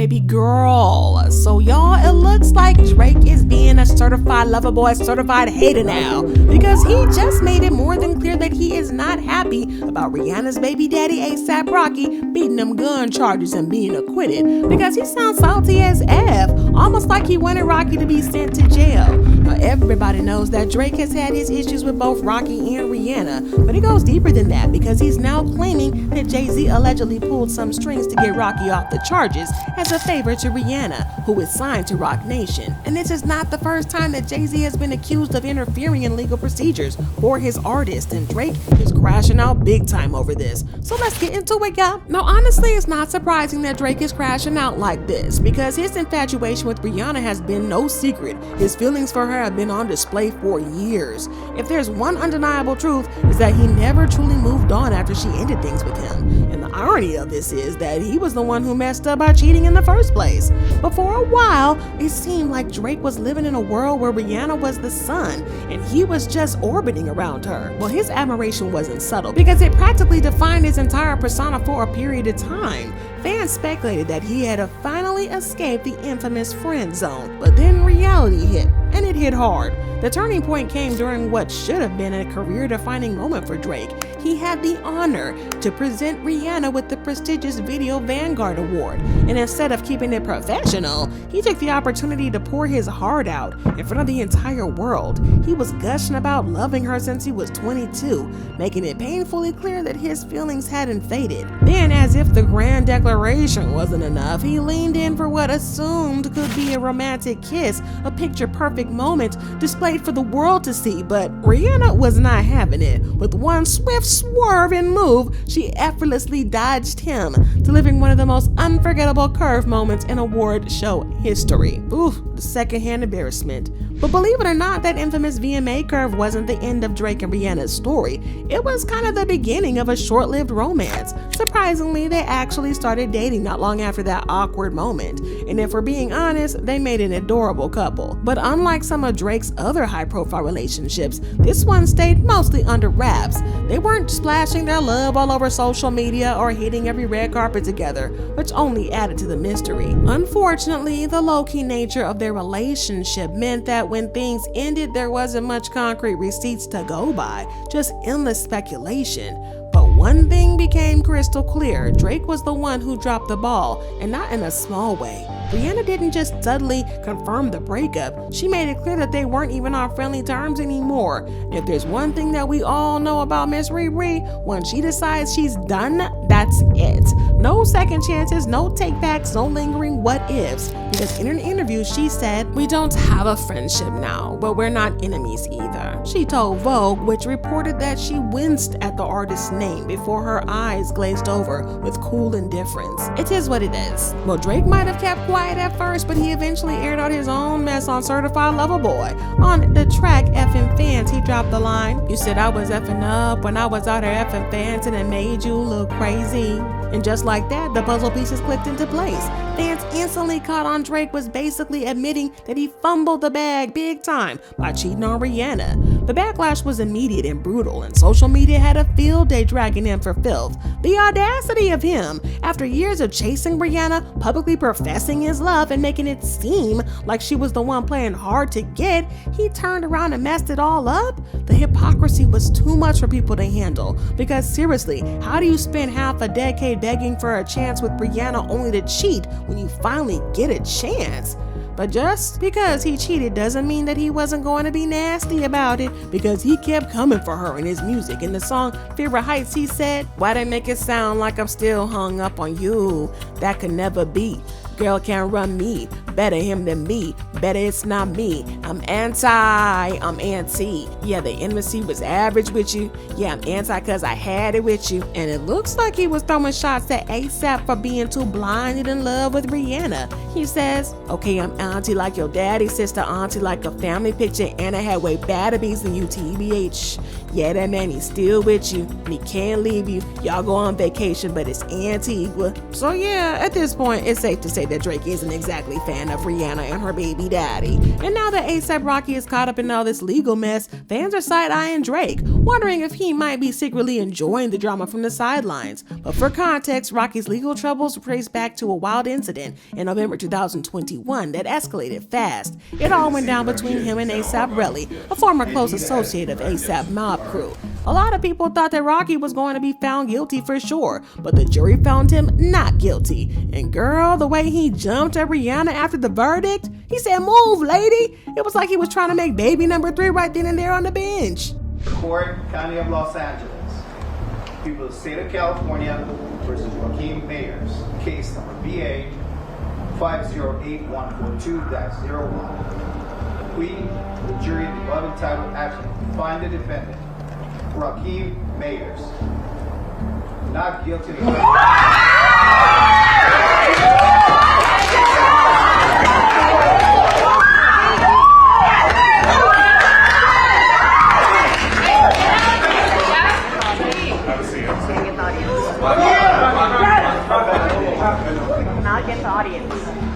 baby girl. So y'all, it looks like Drake is being a certified lover boy, certified hater now, because he just made it more than clear that he is not happy about Rihanna's baby daddy ASAP Rocky beating them gun charges and being acquitted, because he sounds salty as F, almost like he wanted Rocky to be sent to jail. Now, everybody knows that Drake has had his issues with both Rocky and Rihanna, but it goes deeper than that, because he's now claiming that Jay-Z allegedly pulled some strings to get Rocky off the charges as a favor to Rihanna, who is signed to Roc Nation. And this is not the first time that Jay-Z has been accused of interfering in legal procedures for his artist, and Drake is crashing out big time over this. So let's get into it, y'all. Now, honestly, it's not surprising that Drake is crashing out like this, because his infatuation with Rihanna has been no secret. His feelings for her have been on display for years. If there's one undeniable truth, is that he never truly moved on after she ended things with him. And the irony of this is that he was the one who messed up by cheating in the first place. But for a while, it seemed like Drake was living in a world where Rihanna was the sun and he was just orbiting around her. Well, his admiration wasn't subtle, because it practically defined his entire persona for a period of time. Fans speculated that he had finally escaped the infamous friend zone, but then reality hit, and it hit hard. The turning point came during what should have been a career-defining moment for Drake. He had the honor to present Rihanna with the prestigious Video Vanguard Award, and instead of keeping it professional, he took the opportunity to pour his heart out in front of the entire world. He was gushing about loving her since he was 22, making it painfully clear that his feelings hadn't faded. Then, as if the grand declaration wasn't enough, he leaned in for what assumed could be a romantic kiss, a picture-perfect moment displayed for the world to see, but Rihanna was not having it. With one swift swerve and move, she effortlessly dodged him, delivering one of the most unforgettable curve moments in award show history. Oof, the secondhand embarrassment. But believe it or not, that infamous VMA curve wasn't the end of Drake and Rihanna's story. It was kind of the beginning of a short-lived romance. Surprisingly, they actually started dating not long after that awkward moment. And if we're being honest, they made an adorable couple. But unlike some of Drake's other high-profile relationships, this one stayed mostly under wraps. They weren't splashing their love all over social media or hitting every red carpet together, which only added to the mystery. Unfortunately, the low-key nature of their relationship meant that when things ended, there wasn't much concrete receipts to go by, just endless speculation. But one thing became crystal clear: Drake was the one who dropped the ball, and not in a small way. Rihanna didn't just subtly confirm the breakup, she made it clear that they weren't even on friendly terms anymore. And if there's one thing that we all know about Miss Riri, when she decides she's done, that's it. No second chances, no takebacks, no lingering what ifs. Because in an interview, she said, "We don't have a friendship now, but we're not enemies either," she told Vogue, which reported that she winced at the artist's name before her eyes glazed over with cool indifference. It is what it is. Well, Drake might have kept quiet at first, but he eventually aired out his own mess on Certified Lover Boy. On the track Effin' Fans, he dropped the line, "You said I was effing up when I was out there effing fans and it made you look crazy." And just like that, the puzzle pieces clicked into place. Fans instantly caught on Drake was basically admitting that he fumbled the bag big time by cheating on Rihanna. The backlash was immediate and brutal, and social media had a field day dragging him for filth. The audacity of him, after years of chasing Rihanna, publicly professing his love and making it seem like she was the one playing hard to get, he turned around and messed it all up? The hypocrisy was too much for people to handle, because seriously, how do you spend half a decade begging for a chance with Rihanna only to cheat when you finally get a chance? But just because he cheated doesn't mean that he wasn't going to be nasty about it, because he kept coming for her in his music. In the song Fear of Heights, he said, "Why they make it sound like I'm still hung up on you? That could never be. Girl can't run me. Better him than me. Better it's not me. I'm anti. Yeah, the intimacy was average with you. Yeah, I'm anti cause I had it with you." And it looks like he was throwing shots at ASAP for being too blinded in love with Rihanna. He says, "Okay, I'm auntie like your daddy, sister auntie like a family picture, and I had way better beats than you, TBH. Yeah, that man, he's still with you, and he can't leave you. Y'all go on vacation, but it's Antigua." So yeah, at this point, it's safe to say that Drake isn't exactly a fan of Rihanna and her baby daddy. And now that A$AP Rocky is caught up in all this legal mess, fans are side-eyeing Drake, wondering if he might be secretly enjoying the drama from the sidelines. But for context, Rocky's legal troubles trace back to a wild incident in November 2021 that escalated fast. It all went down between him and A$AP Rocky, a former close associate of A$AP mob crew. A lot of people thought that Rocky was going to be found guilty for sure, but the jury found him not guilty. And girl, the way he jumped at Rihanna after the verdict, he said, "Move, lady." It was like he was trying to make baby number 3 right then and there on the bench. Court, County of Los Angeles. People of the State of California versus Joaquin Mayers. Case number BA 508142-01. We, the jury in the above entitled action, find the defendant, Rocky Mayers, not guilty of the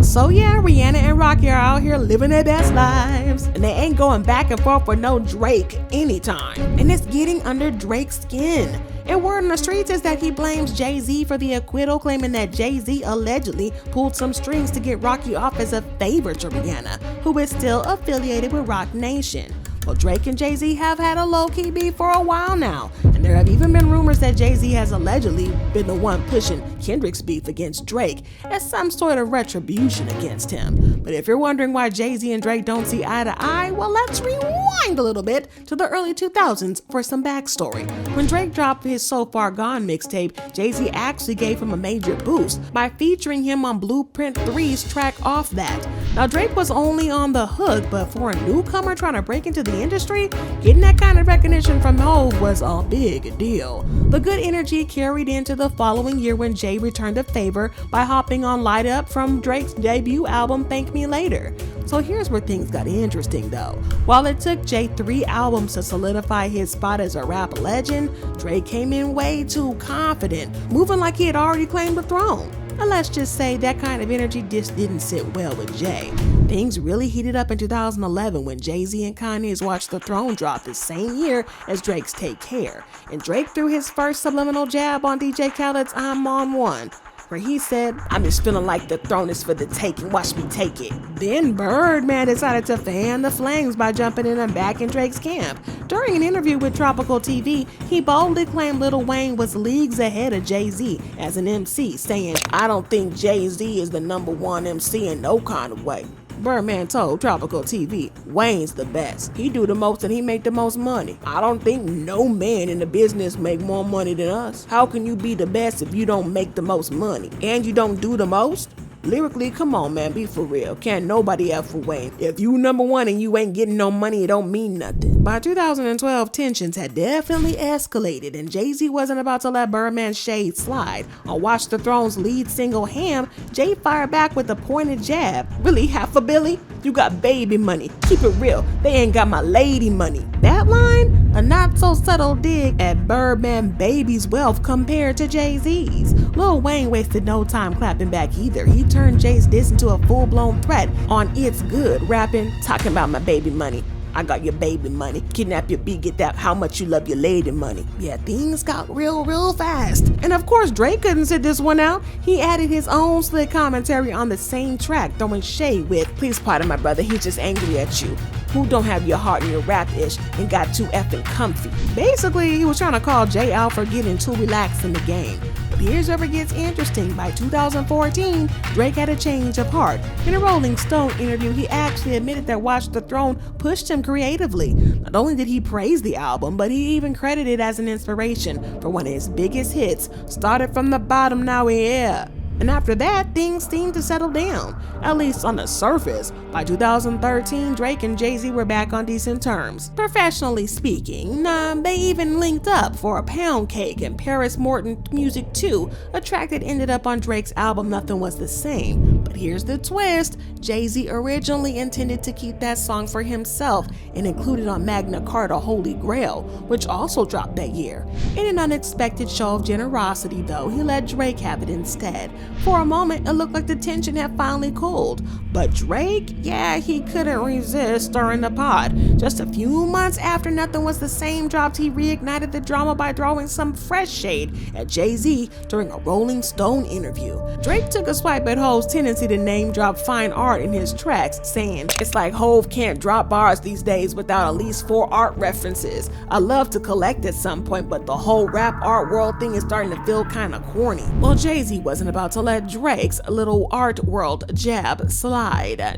So yeah, Rihanna and Rocky are out here living their best lives, and they ain't going back and forth with no Drake anytime. And it's getting under Drake's skin. And word on the streets is that he blames Jay-Z for the acquittal, claiming that Jay-Z allegedly pulled some strings to get Rocky off as a favor to Rihanna, who is still affiliated with Roc Nation. Well, Drake and Jay-Z have had a low-key beef for a while now, and there have even been rumors that Jay-Z has allegedly been the one pushing Kendrick's beef against Drake as some sort of retribution against him. But if you're wondering why Jay-Z and Drake don't see eye to eye, well, let's rewind a little bit to the early 2000s for some backstory. When Drake dropped his So Far Gone mixtape, Jay-Z actually gave him a major boost by featuring him on Blueprint 3's track Off That. Now, Drake was only on the hook, but for a newcomer trying to break into the industry, getting that kind of recognition from Hov was a big deal. The good energy carried into the following year when Jay returned the favor by hopping on Light Up from Drake's debut album Thank Me Later. So here's where things got interesting though. While it took Jay 3 albums to solidify his spot as a rap legend, Drake came in way too confident, moving like he had already claimed the throne. And let's just say that kind of energy just didn't sit well with Jay. Things really heated up in 2011 when Jay-Z and Kanye's Watch the Throne dropped the same year as Drake's Take Care. And Drake threw his first subliminal jab on DJ Khaled's I'm On One, where he said, "I'm just feeling like the throne is for the taking, watch me take it." Then Birdman decided to fan the flames by jumping in and back in Drake's camp. During an interview with Tropical TV, he boldly claimed Lil Wayne was leagues ahead of Jay-Z as an MC, saying, "I don't think Jay-Z is the #1 MC in no kind of way." Birdman told Tropical TV, "Wayne's the best. He do the most and he make the most money. I don't think no man in the business make more money than us. How can you be the best if you don't make the most money? And you don't do the most?" Lyrically, come on man, be for real. Can't nobody F for Wayne. If you #1 and you ain't getting no money, it don't mean nothing. By 2012, tensions had definitely escalated, and Jay-Z wasn't about to let Birdman's shade slide. On Watch the Throne's lead single, Ham, Jay fired back with a pointed jab. "Really, half a billy? You got baby money. Keep it real, they ain't got my lady money." That line, a not so subtle dig at Birdman baby's wealth compared to Jay-Z's. Lil Wayne wasted no time clapping back either. He turned Jay's diss into a full-blown threat on It's Good, rapping, "Talking about my baby money. I got your baby money. Kidnap your beat, get that how much you love your lady money." Yeah, things got real fast. And of course, Drake couldn't sit this one out. He added his own slick commentary on the same track, throwing shade with, "Please pardon my brother, he's just angry at you. Who don't have your heart in your rap-ish and got too effing comfy." Basically, he was trying to call Jay out for getting too relaxed in the game. But here's where it gets interesting. By 2014, Drake had a change of heart. In a Rolling Stone interview, he actually admitted that Watch the Throne pushed him creatively. Not only did he praise the album, but he even credited it as an inspiration for one of his biggest hits, "Started from the Bottom, Now We're Here." And after that, things seemed to settle down, at least on the surface. By 2013, Drake and Jay-Z were back on decent terms. Professionally speaking, they even linked up for a pound cake and Paris Morton Music 2, a track that ended up on Drake's album Nothing Was the Same. But here's the twist, Jay-Z originally intended to keep that song for himself and include it on Magna Carta Holy Grail, which also dropped that year. In an unexpected show of generosity though, he let Drake have it instead. For a moment, it looked like the tension had finally cooled. But Drake, yeah, he couldn't resist stirring the pot. Just a few months after Nothing Was the Same dropped, he reignited the drama by throwing some fresh shade at Jay-Z during a Rolling Stone interview. Drake took a swipe at Hov's tendency to name drop fine art in his tracks, saying, "It's like Hov can't drop bars these days without at least 4 art references. I love to collect at some point, but the whole rap art world thing is starting to feel kinda corny." Well, Jay-Z wasn't about to let Drake's little art world jab slide.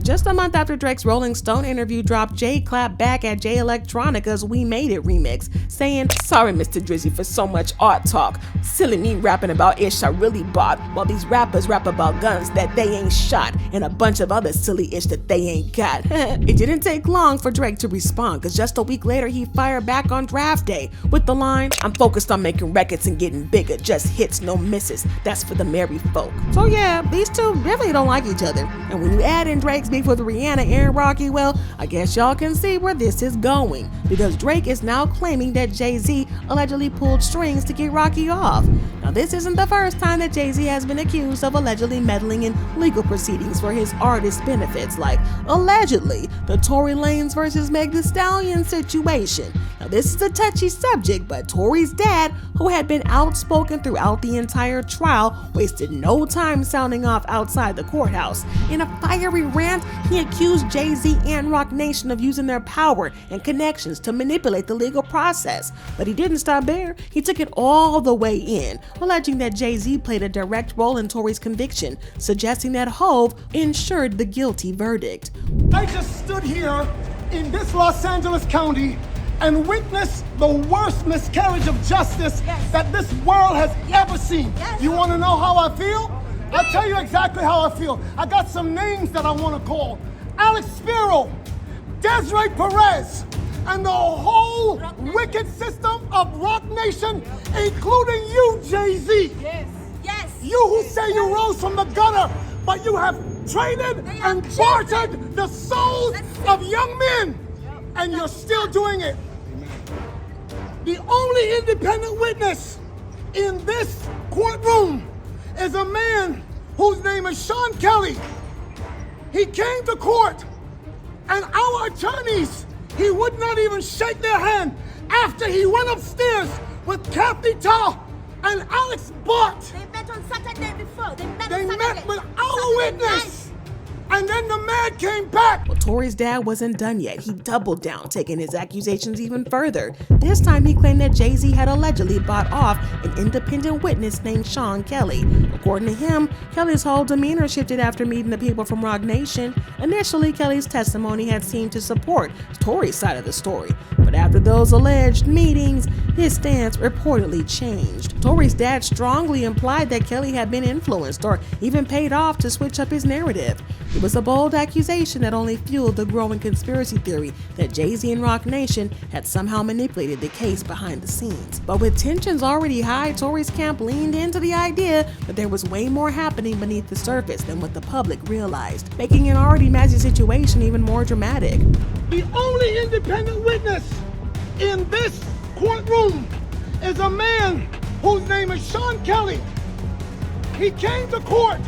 Just a month after Drake's Rolling Stone interview dropped, Jay clapped back at Jay Electronica's We Made It remix, saying, "Sorry, Mr. Drizzy, for so much art talk. Silly me rapping about ish I really bought, while these rappers rap about guns that they ain't shot, and a bunch of other silly ish that they ain't got." It didn't take long for Drake to respond, cause just a week later he fired back on draft day with the line, "I'm focused on making records and getting bigger, just hits, no misses. That's for the merry folk." So yeah, these two really don't like each other. And when you add in Drake's beef with Rihanna and Rocky, well, I guess y'all can see where this is going, because Drake is now claiming that Jay-Z allegedly pulled strings to get Rocky off. Now, this isn't the first time that Jay-Z has been accused of allegedly meddling in legal proceedings for his artist benefits, like allegedly the Tory Lanez versus Meg Thee Stallion situation. Now, this is a touchy subject, but Tory's dad, who had been outspoken throughout the entire trial, wasted no time sounding off outside the courthouse. In a fiery rant, he accused Jay-Z and Roc Nation of using their power and connections to manipulate the legal process. But he didn't stop there. He took it all the way in, alleging that Jay-Z played a direct role in Tory's conviction, suggesting that Hov ensured the guilty verdict. I just stood here in this Los Angeles County and witnessed the worst miscarriage of justice that this world has ever seen. You want to know how I feel? I'll tell you exactly how I feel. I got some names that I want to call. Alex Spiro, Desiree Perez, and the whole wicked system of Roc Nation, including you, Jay-Z. Yes. You who say you rose from the gutter, but you have traded and bartered the souls of young men, and you're still doing it. The only independent witness in this courtroom is a man whose name is Sean Kelly. He came to court, and our attorneys, he would not even shake their hand after he went upstairs with Kathy Ta and Alex Bott. They met on Saturday before. They met with our witness. And then the man came back. Well, Tory's dad wasn't done yet. He doubled down, taking his accusations even further. This time he claimed that Jay-Z had allegedly bought off an independent witness named Sean Kelly. According to him, Kelly's whole demeanor shifted after meeting the people from Roc Nation. Initially, Kelly's testimony had seemed to support Tory's side of the story, but after those alleged meetings, his stance reportedly changed. Tory's dad strongly implied that Kelly had been influenced or even paid off to switch up his narrative. It was a bold accusation that only fueled the growing conspiracy theory that Jay-Z and Roc Nation had somehow manipulated the case behind the scenes. But with tensions already high, Tory's camp leaned into the idea that there was way more happening beneath the surface than what the public realized, making an already messy situation even more dramatic. The only independent witness in this courtroom is a man whose name is Sean Kelly. He came to court,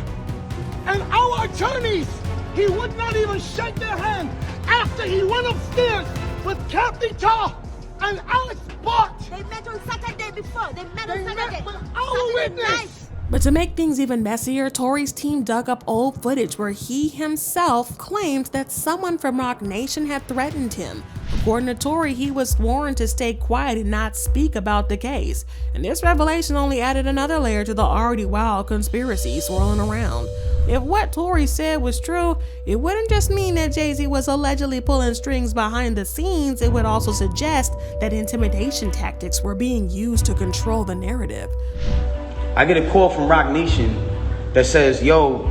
and our attorneys, he would not even shake their hand after he went upstairs with Kathy Ta and Alex Bott. They met on Saturday before. They met They on Saturday. met with our witness. Night. But to make things even messier, Tory's team dug up old footage where he himself claimed that someone from Roc Nation had threatened him. According to Tory, he was sworn to stay quiet and not speak about the case. And this revelation only added another layer to the already wild conspiracy swirling around. If what Tory said was true, it wouldn't just mean that Jay-Z was allegedly pulling strings behind the scenes, it would also suggest that intimidation tactics were being used to control the narrative. I get a call from Roc Nation that says, "Yo,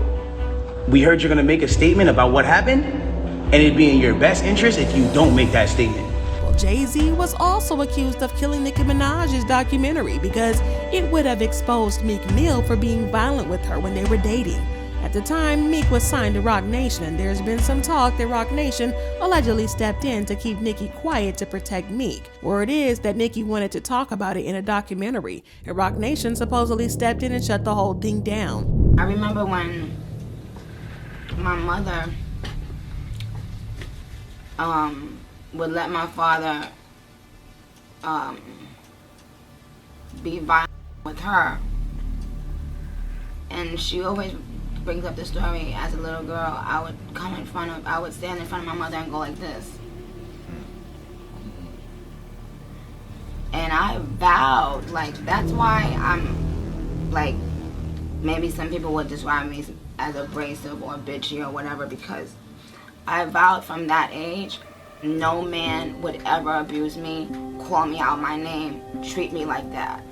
we heard you're gonna make a statement about what happened, and it'd be in your best interest if you don't make that statement." Well, Jay-Z was also accused of killing Nicki Minaj's documentary because it would have exposed Meek Mill for being violent with her when they were dating. At the time, Meek was signed to Roc Nation, and there's been some talk that Roc Nation allegedly stepped in to keep Nicki quiet to protect Meek. Word is that Nicki wanted to talk about it in a documentary, and Roc Nation supposedly stepped in and shut the whole thing down. I remember when my mother would let my father be violent with her, and she always brings up the story. As a little girl, I would stand in front of my mother and go like this, and I vowed, like, that's why I'm like, maybe some people would describe me as abrasive or bitchy or whatever, because I vowed from that age no man would ever abuse me, call me out my name, treat me like that.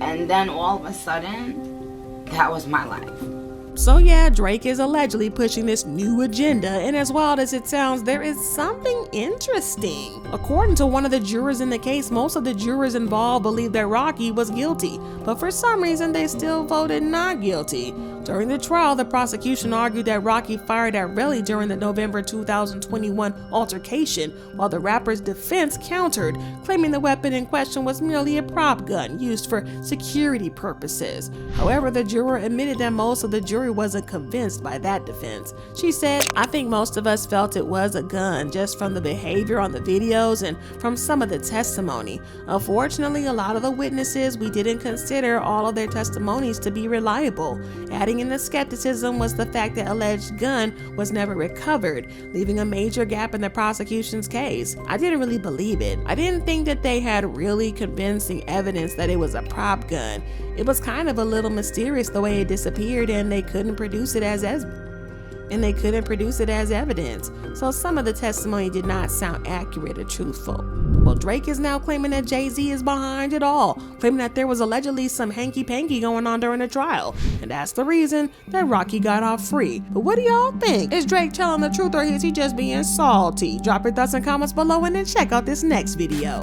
And then all of a sudden, that was my life. So yeah, Drake is allegedly pushing this new agenda, and as wild as it sounds, there is something interesting. According to one of the jurors in the case, most of the jurors involved believed that Rocky was guilty, but for some reason they still voted not guilty. During the trial, the prosecution argued that Rocky fired at Relly during the November 2021 altercation, while the rapper's defense countered, claiming the weapon in question was merely a prop gun used for security purposes. However, the juror admitted that most of the jury wasn't convinced by that defense. She said, "I think most of us felt it was a gun just from the behavior on the videos and from some of the testimony. Unfortunately, a lot of the witnesses, we didn't consider all of their testimonies to be reliable." Adding in the skepticism was the fact that alleged gun was never recovered, leaving a major gap in the prosecution's case. "I didn't really believe it. I didn't think that they had really convincing evidence that it was a prop gun. It was kind of a little mysterious the way it disappeared, and they couldn't produce it as evidence. So some of the testimony did not sound accurate or truthful." Well, Drake is now claiming that Jay-Z is behind it all, claiming that there was allegedly some hanky-panky going on during the trial, and that's the reason that Rocky got off free. But what do y'all think? Is Drake telling the truth, or is he just being salty? Drop your thoughts and comments below, and then check out this next video.